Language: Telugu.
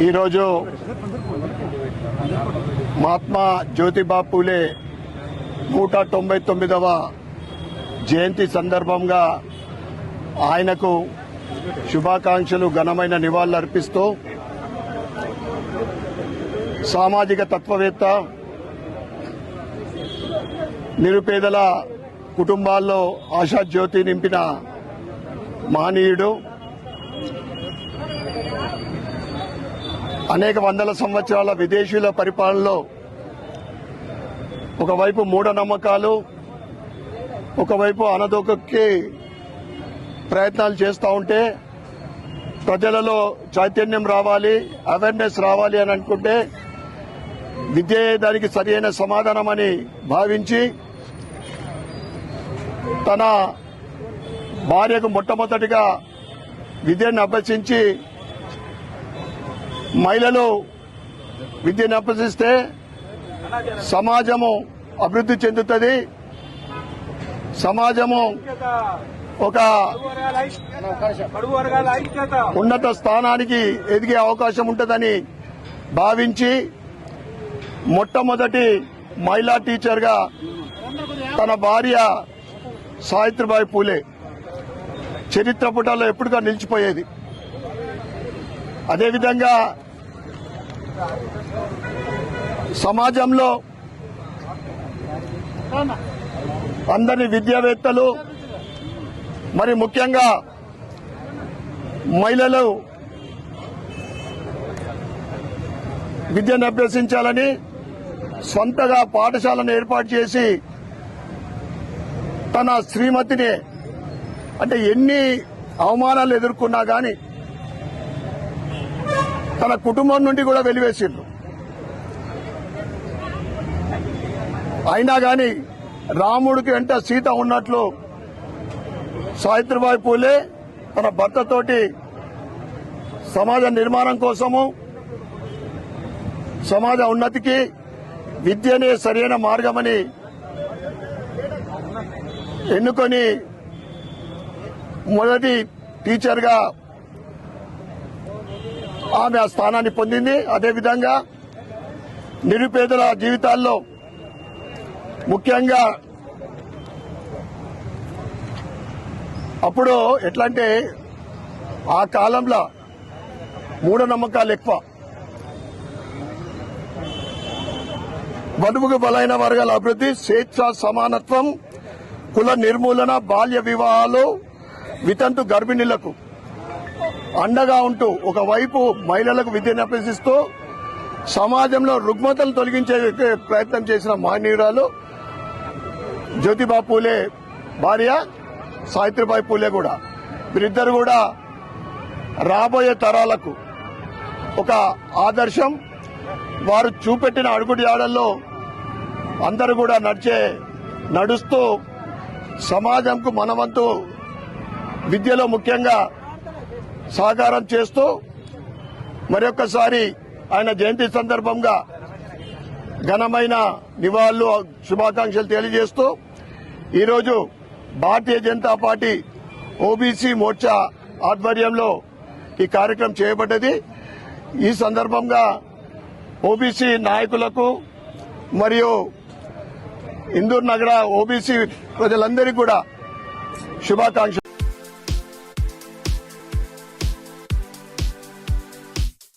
ఈరోజు మహాత్మా జ్యోతిబా పూలే 199వ జయంతి సందర్భంగా ఆయనకు శుభాకాంక్షలు, ఘనమైన నివాళులర్పిస్తూ సామాజిక తత్వవేత్త, నిరుపేదల కుటుంబాల్లో ఆశాజ్యోతి నింపిన మహనీయుడు. అనేక వందల సంవత్సరాల విదేశీయుల పరిపాలనలో ఒకవైపు మూఢనమ్మకాలు, ఒకవైపు అణదొక్కే ప్రయత్నాలు చేస్తూ ఉంటే ప్రజలలో చైతన్యం రావాలి, అవేర్నెస్ రావాలి అని అనుకుంటే విద్యే దానికి సరైన సమాధానమని భావించి తన భార్యకు మొట్టమొదటిగా విద్యను అభ్యసించి మహిళలు విద్యను అభ్యసిస్తే సమాజము అభివృద్ధి చెందుతుంది, సమాజము ఒక ఉన్నత స్థానానికి ఎదిగే అవకాశం ఉంటుందని భావించి మొట్టమొదటి మహిళా టీచర్గా తన భార్య సావిత్రిబాయి పూలే చరిత్ర పుటల్లో ఎప్పుడుగా నిలిచిపోయేది. అదేవిధంగా సమాజంలో అందరి విద్యావేత్తలు, మరి ముఖ్యంగా మహిళలు విద్యను అభ్యసించాలని సొంతగా పాఠశాలను ఏర్పాటు చేసి తన శ్రీమతిని, అంటే ఎన్ని అవమానాలు ఎదుర్కొన్నా గాని తన కుటుంబం నుండి కూడా వెలివేసిండ్రు. అయినా గాని రాముడికి వెంట సీత ఉన్నట్లు సావిత్రిబాయి పూలే తన భర్తతోటి సమాజ నిర్మాణం కోసము, సమాజ ఉన్నతికి విద్యనే సరైన మార్గమని ఎన్నుకొని మొదటి టీచర్గా ఆమె ఆ స్థానాన్ని పొందింది. అదేవిధంగా నిరుపేదల జీవితాల్లో ముఖ్యంగా అప్పుడు ఎట్లంటే ఆ కాలంలో మూఢనమ్మకాలు ఎక్కువ. బడుగుకు బలైన వర్గాల అభివృద్ధి, స్వేచ్ఛ, సమానత్వం, కుల నిర్మూలన, బాల్య వివాహాలు, వితంతు గర్భిణీలకు అండగా ఉంటూ ఒకవైపు మహిళలకు విద్యను అభ్యసిస్తూ సమాజంలో రుగ్మతలు తొలగించే ప్రయత్నం చేసిన మహనీయురాలు జ్యోతిబా పూలే భార్య సావిత్రిబాయి పూలే. కూడా వీరిద్దరు కూడా రాబోయే తరాలకు ఒక ఆదర్శం. వారు చూపెట్టిన అడుగుజాడల్లో అందరూ కూడా నడుస్తూ సమాజంకు మనవంతు విద్యలో ముఖ్యంగా సహకారం చేస్తూ మరొకసారి ఆయన జయంతి సందర్భంగా ఘనమైన నివాళులు, శుభాకాంక్షలు తెలియజేస్తూ ఈరోజు భారతీయ జనతా పార్టీ ఓబీసీ మోర్చా ఆధ్వర్యంలో ఈ కార్యక్రమం చేయబడ్డది. ఈ సందర్భంగా ఓబీసీ నాయకులకు మరియు ఇందూర్ నగర ఓబీసీ ప్రజలందరికీ కూడా శుభాకాంక్షలు.